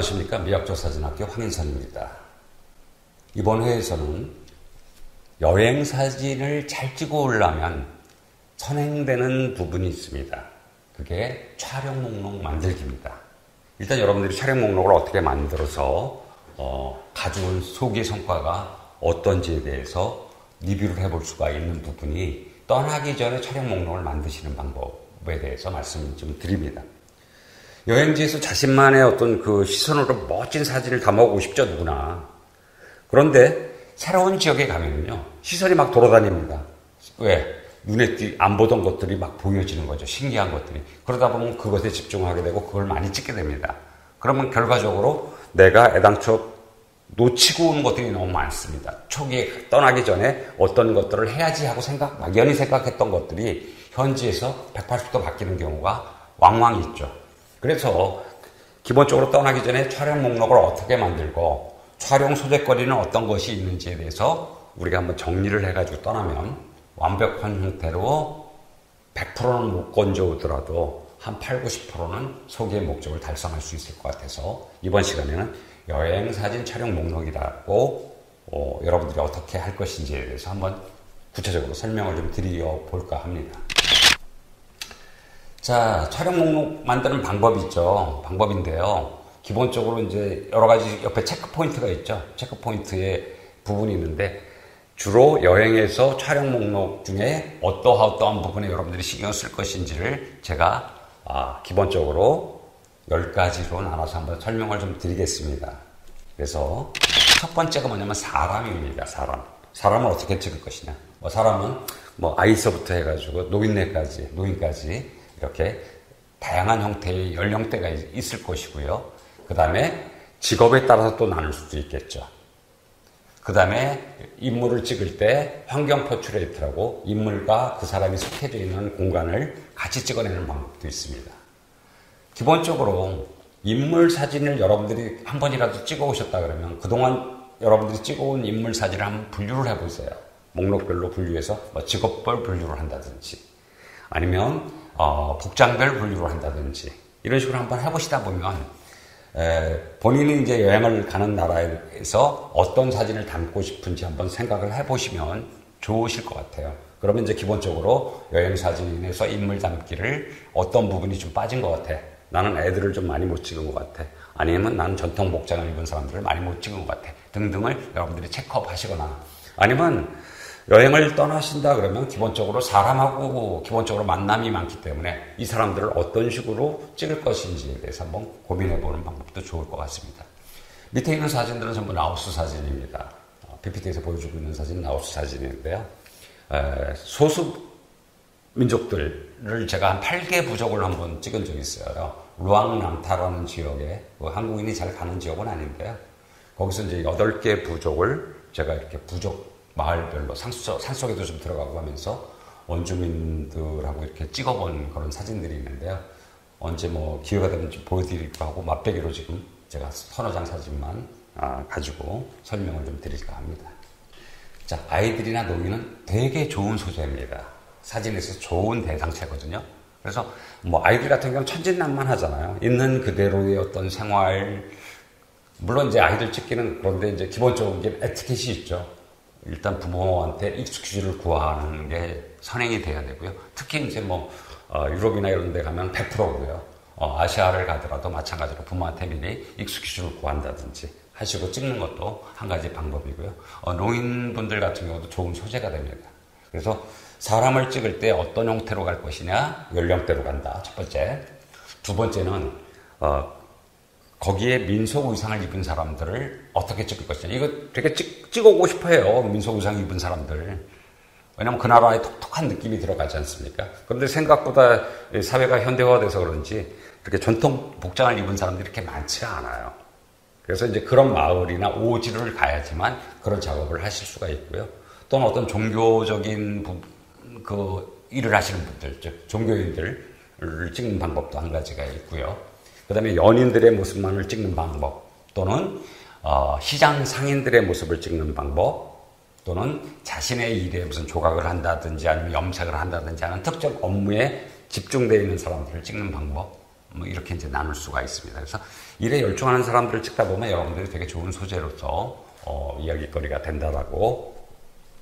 안녕하십니까. 미학조사진학교 황인선입니다. 이번 회에서는 여행사진을 잘 찍어 오려면 선행되는 부분이 있습니다. 그게 촬영 목록 만들기입니다. 일단 여러분들이 촬영 목록을 어떻게 만들어서 가져온 소개 성과가 어떤지에 대해서 리뷰를 해볼 수가 있는 부분이 떠나기 전에 촬영 목록을 만드시는 방법에 대해서 말씀을 좀 드립니다. 여행지에서 자신만의 어떤 그 시선으로 멋진 사진을 담아오고 싶죠, 누구나. 그런데 새로운 지역에 가면요, 시선이 막 돌아다닙니다. 왜? 눈에 안 보던 것들이 막 보여지는 거죠. 신기한 것들이. 그러다 보면 그것에 집중하게 되고 그걸 많이 찍게 됩니다. 그러면 결과적으로 내가 애당초 놓치고 온 것들이 너무 많습니다. 초기에 떠나기 전에 어떤 것들을 해야지 하고 막연히 생각했던 것들이 현지에서 180도 바뀌는 경우가 왕왕 있죠. 그래서 기본적으로 떠나기 전에 촬영 목록을 어떻게 만들고 촬영 소재거리는 어떤 것이 있는지에 대해서 우리가 한번 정리를 해가지고 떠나면 완벽한 형태로 100%는 못 건져오더라도 한 8, 90%는 소개의 목적을 달성할 수 있을 것 같아서 이번 시간에는 여행사진 촬영 목록이라고 여러분들이 어떻게 할 것인지에 대해서 한번 구체적으로 설명을 좀 드려볼까 합니다. 자, 촬영 목록 만드는 방법이 있죠. 방법인데요. 기본적으로 이제 여러 가지 옆에 체크 포인트가 있죠. 체크 포인트의 부분이 있는데 주로 여행에서 촬영 목록 중에 어떠한 부분에 여러분들이 신경 쓸 것인지를 제가 기본적으로 10가지로 나눠서 한번 설명을 좀 드리겠습니다. 그래서 첫 번째가 뭐냐면 사람입니다. 사람을 어떻게 찍을 것이냐. 사람은 아이서부터 해가지고 노인까지 이렇게 다양한 형태의 연령대가 있을 것이고요. 그 다음에 직업에 따라서 또 나눌 수도 있겠죠. 그 다음에 인물을 찍을 때 환경 포트레이트라고 인물과 그 사람이 속해져 있는 공간을 같이 찍어내는 방법도 있습니다. 기본적으로 인물 사진을 여러분들이 한 번이라도 찍어 오셨다 그러면 그동안 여러분들이 찍어온 인물 사진을 한번 분류를 해보세요. 목록별로 분류해서 직업별 분류를 한다든지 아니면 복장별 분류를 한다든지 이런 식으로 한번 해보시다 보면 본인이 이제 여행을 가는 나라에서 어떤 사진을 담고 싶은지 한번 생각을 해보시면 좋으실 것 같아요. 그러면 이제 기본적으로 여행 사진에서 인물 담기를 어떤 부분이 좀 빠진 것 같아. 나는 애들을 좀 많이 못 찍은 것 같아. 아니면 나는 전통 복장을 입은 사람들을 많이 못 찍은 것 같아. 등등을 여러분들이 체크업 하시거나 아니면 여행을 떠나신다 그러면 기본적으로 사람하고 기본적으로 만남이 많기 때문에 이 사람들을 어떤 식으로 찍을 것인지에 대해서 한번 고민해보는 방법도 좋을 것 같습니다. 밑에 있는 사진들은 전부 라오스 사진입니다. PPT에서 보여주고 있는 사진은 라오스 사진인데요. 소수 민족들을 제가 한 8개 부족을 한번 찍은 적이 있어요. 루앙랑타라는 지역에 한국인이 잘 가는 지역은 아닌데요. 거기서 이제 8개 부족을 제가 이렇게 부족 마을별로 산속에도 좀 들어가고 하면서 원주민들하고 이렇게 찍어본 그런 사진들이 있는데요. 언제 기회가 되면 좀 보여드리기도 하고 맛배기로 지금 제가 서너 장 사진만 가지고 설명을 좀 드릴까 합니다. 자, 아이들이나 노인은 되게 좋은 소재입니다. 사진에서 좋은 대상체거든요. 그래서 아이들 같은 경우는 천진난만하잖아요. 있는 그대로의 어떤 생활, 물론 이제 아이들 찍기는 그런데 이제 기본적인 에티켓이 있죠. 일단 부모한테 익스큐즈를 구하는 게 선행이 돼야 되고요. 특히 이제 유럽이나 이런 데 가면 100%고요. 아시아를 가더라도 마찬가지로 부모한테 미리 익스큐즈를 구한다든지 하시고 찍는 것도 한 가지 방법이고요. 노인분들 같은 경우도 좋은 소재가 됩니다. 그래서 사람을 찍을 때 어떤 형태로 갈 것이냐, 연령대로 간다. 첫 번째. 두 번째는 거기에 민속 의상을 입은 사람들을 어떻게 찍을 것이냐. 이거 되게 찍어오고 싶어 해요. 민속 의상 입은 사람들. 왜냐면 그 나라에 독특한 느낌이 들어가지 않습니까? 그런데 생각보다 사회가 현대화돼서 그런지 그렇게 전통 복장을 입은 사람들이 이렇게 많지가 않아요. 그래서 이제 그런 마을이나 오지를 가야지만 그런 작업을 하실 수가 있고요. 또는 어떤 종교적인 일을 하시는 분들, 즉 종교인들을 찍는 방법도 한 가지가 있고요. 그 다음에 연인들의 모습만을 찍는 방법 또는 시장 상인들의 모습을 찍는 방법 또는 자신의 일에 무슨 조각을 한다든지 아니면 염색을 한다든지 하는 특정 업무에 집중되어 있는 사람들을 찍는 방법 뭐 이렇게 이제 나눌 수가 있습니다. 그래서 일에 열중하는 사람들을 찍다 보면 여러분들이 되게 좋은 소재로서 이야기거리가 된다라고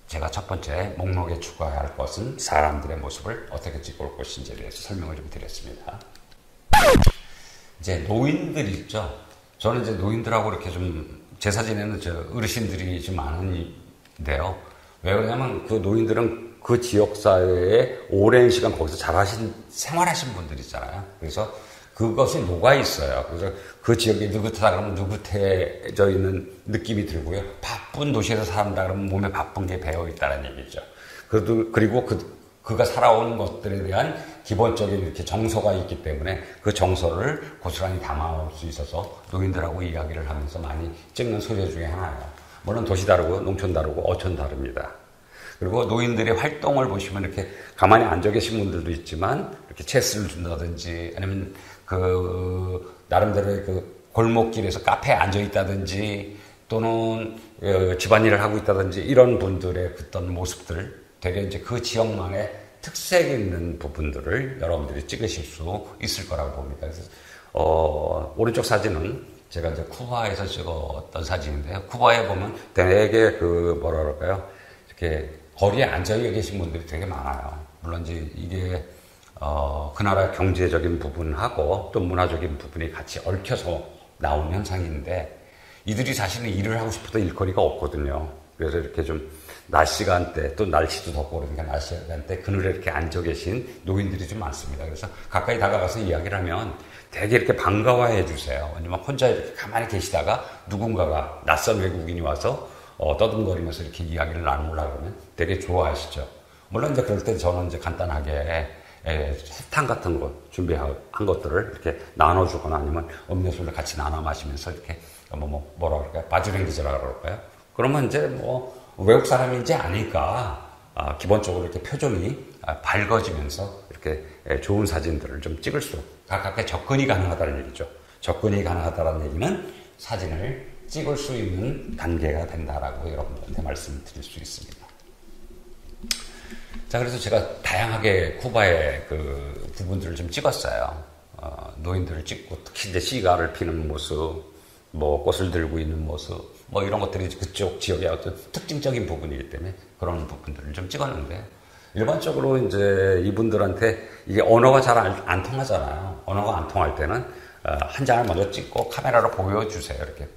제가 첫 번째 목록에 추가해야 할 것은 사람들의 모습을 어떻게 찍을 것인지에 대해서 설명을 좀 드렸습니다. 이제 노인들 있죠. 저는 이제 노인들하고 이렇게 좀 제 사진에는 어르신들이 좀 많은데요. 왜 그러냐면 그 노인들은 그 지역사회에 오랜 시간 거기서 생활하신 분들 있잖아요. 그래서 그것이 녹아 있어요. 그래서 그 지역이 느긋하다 그러면 느긋해져 있는 느낌이 들고요. 바쁜 도시에서 산다 그러면 몸에 바쁜 게 배어 있다는 얘기죠. 그리고 그가 살아온 것들에 대한 기본적인 이렇게 정서가 있기 때문에 그 정서를 고스란히 담아올 수 있어서 노인들하고 이야기를 하면서 많이 찍는 소재 중에 하나예요. 물론 도시 다르고 농촌 다르고 어촌 다릅니다. 그리고 노인들의 활동을 보시면 이렇게 가만히 앉아 계신 분들도 있지만 이렇게 체스를 준다든지 아니면 나름대로의 골목길에서 카페에 앉아 있다든지 또는 집안일을 하고 있다든지 이런 분들의 어떤 모습들 되게 이제 그 지역만의 특색 있는 부분들을 여러분들이 찍으실 수 있을 거라고 봅니다. 그래서 오른쪽 사진은 제가 이제 쿠바에서 찍었던 사진인데요. 쿠바에 보면 되게 뭐라 그럴까요? 이렇게 거리에 앉아 계신 분들이 되게 많아요. 물론 이제 이게 그 나라 경제적인 부분하고 또 문화적인 부분이 같이 얽혀서 나온 현상인데 이들이 사실은 일을 하고 싶어도 일거리가 없거든요. 그래서 이렇게 좀 낮 시간대 또 날씨도 덥고 그러니까 낮 시간대 그늘에 이렇게 앉아 계신 노인들이 좀 많습니다. 그래서 가까이 다가가서 이야기를 하면 되게 이렇게 반가워해 주세요. 왜냐면 혼자 이렇게 가만히 계시다가 누군가가 낯선 외국인이 와서 떠듬거리면서 이렇게 이야기를 나누려고 하면 되게 좋아하시죠. 물론 이제 그럴 때 저는 이제 간단하게 사탕 같은 거 준비한 것들을 이렇게 나눠주거나 아니면 음료수를 같이 나눠 마시면서 이렇게 뭐라 그럴까요? 바지랭기즈라 그럴까요? 그러면 이제 외국 사람인지 아니까 기본적으로 이렇게 표정이 밝아지면서 이렇게 좋은 사진들을 좀 찍을 수 가깝게 접근이 가능하다는 얘기죠. 접근이 가능하다는 얘기는 사진을 찍을 수 있는 단계가 된다라고 여러분들한테 말씀드릴 수 있습니다. 자, 그래서 제가 다양하게 쿠바의 그 부분들을 좀 찍었어요. 노인들을 찍고 특히 이제 시가를 피는 모습, 꽃을 들고 있는 모습, 이런 것들이 그쪽 지역의 어떤 특징적인 부분이기 때문에 그런 부분들을 좀 찍었는데 일반적으로 이제 이분들한테 이게 언어가 잘 안 통하잖아요. 언어가 안 통할 때는 한 장을 먼저 찍고 카메라로 보여주세요. 이렇게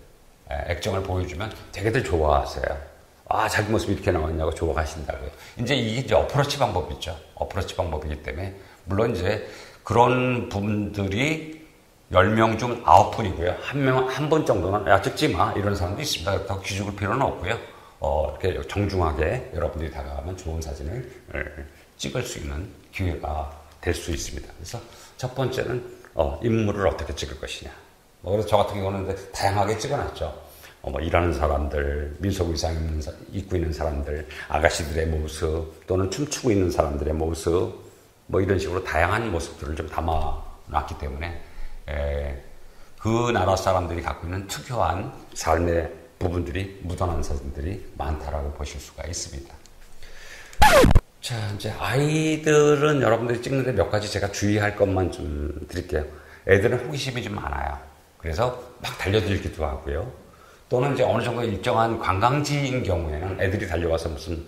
액정을 보여주면 되게들 좋아하세요. 자기 모습이 이렇게 나왔냐고 좋아하신다고요. 이게 어프로치 방법이죠. 어프로치 방법이기 때문에 물론 이제 그런 분들이 10명 중 9분이고요. 한 분 정도는 찍지 마 이런 사람도 있습니다. 더 기죽을 필요는 없고요. 이렇게 정중하게 여러분들이 다가가면 좋은 사진을 찍을 수 있는 기회가 될 수 있습니다. 그래서 첫 번째는 인물을 어떻게 찍을 것이냐. 그래서 저 같은 경우는 다양하게 찍어놨죠. 일하는 사람들, 민속 의상 입고 있는 사람들, 아가씨들의 모습, 또는 춤추고 있는 사람들의 모습, 이런 식으로 다양한 모습들을 좀 담아놨기 때문에 그 나라 사람들이 갖고 있는 특유한 삶의 부분들이 묻어난 사진들이 많다라고 보실 수가 있습니다. 자, 이제 아이들은 여러분들이 찍는데 몇 가지 제가 주의할 것만 좀 드릴게요. 애들은 호기심이 좀 많아요. 그래서 막 달려들기도 하고요. 또는 이제 어느 정도 일정한 관광지인 경우에는 애들이 달려와서 무슨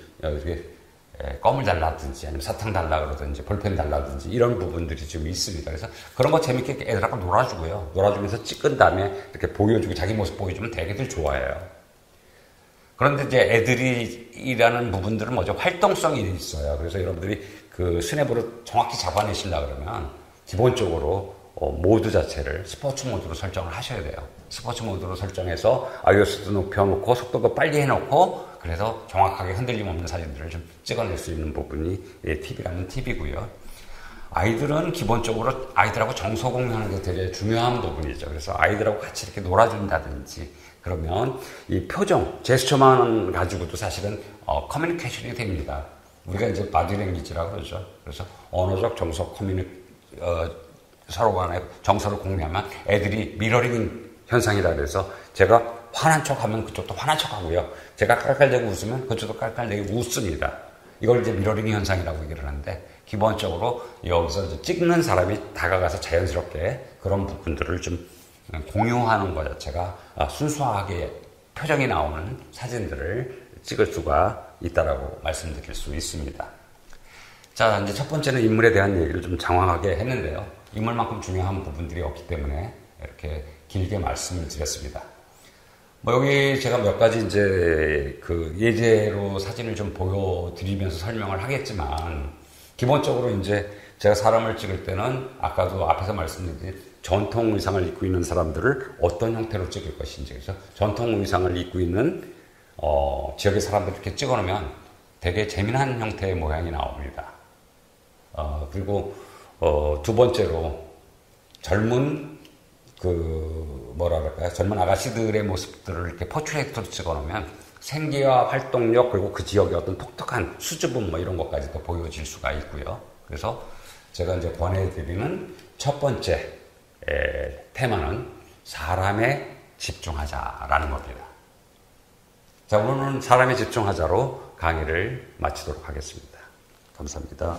껌을 달라든지 아니면 사탕 달라 그러든지 볼펜 달라든지 이런 부분들이 좀 있습니다. 그래서 그런 거 재밌게 애들하고 놀아주고요. 놀아주면서 찍은 다음에 이렇게 보여주고 자기 모습 보여주면 되게들 좋아해요. 그런데 이제 애들이 일하는 부분들은 먼저 활동성이 있어요. 그래서 여러분들이 그 스냅으로 정확히 잡아내시려고 그러면 기본적으로 모드 자체를 스포츠 모드로 설정을 하셔야 돼요. 스포츠 모드로 설정해서 ISO도 높여놓고 속도도 빨리 해놓고 그래서 정확하게 흔들림 없는 사진들을 좀 찍어낼 수 있는 부분이 팁이라는 팁이고요. 아이들은 기본적으로 아이들하고 정서 공유하는 게 되게 중요한 부분이죠. 그래서 아이들하고 같이 이렇게 놀아준다든지 그러면 이 표정, 제스처만 가지고도 사실은 커뮤니케이션이 됩니다. 우리가 이제 바디랭귀지라고 그러죠. 그래서 언어적 정서 서로 간에 정서를 공유하면 애들이 미러링 현상이라 그래서 제가 화난 척 하면 그쪽도 화난 척 하고요. 제가 깔깔대고 웃으면 그쪽도 깔깔대고 웃습니다. 이걸 이제 미러링 현상이라고 얘기를 하는데 기본적으로 여기서 이제 찍는 사람이 다가가서 자연스럽게 그런 부분들을 좀 공유하는 것 자체가 순수하게 표정이 나오는 사진들을 찍을 수가 있다라고 말씀드릴 수 있습니다. 자, 이제 첫 번째는 인물에 대한 얘기를 좀 장황하게 했는데요. 인물만큼 중요한 부분들이 없기 때문에 이렇게 길게 말씀을 드렸습니다. 뭐 여기 제가 몇 가지 이제 그 예제로 사진을 좀 보여드리면서 설명을 하겠지만, 기본적으로 이제 제가 사람을 찍을 때는 아까도 앞에서 말씀드린 전통 의상을 입고 있는 사람들을 어떤 형태로 찍을 것인지, 그래서 전통 의상을 입고 있는 지역의 사람들 이렇게 찍어 놓으면 되게 재미난 형태의 모양이 나옵니다. 그리고 두 번째로 젊은 젊은 아가씨들의 모습들을 이렇게 포트레이트로 찍어 놓으면 생기와 활동력, 그리고 그 지역의 어떤 독특한 수줍음 뭐 이런 것까지도 보여질 수가 있고요. 그래서 제가 이제 권해드리는 첫 번째 테마는 사람에 집중하자라는 겁니다. 자, 오늘은 사람에 집중하자로 강의를 마치도록 하겠습니다. 감사합니다.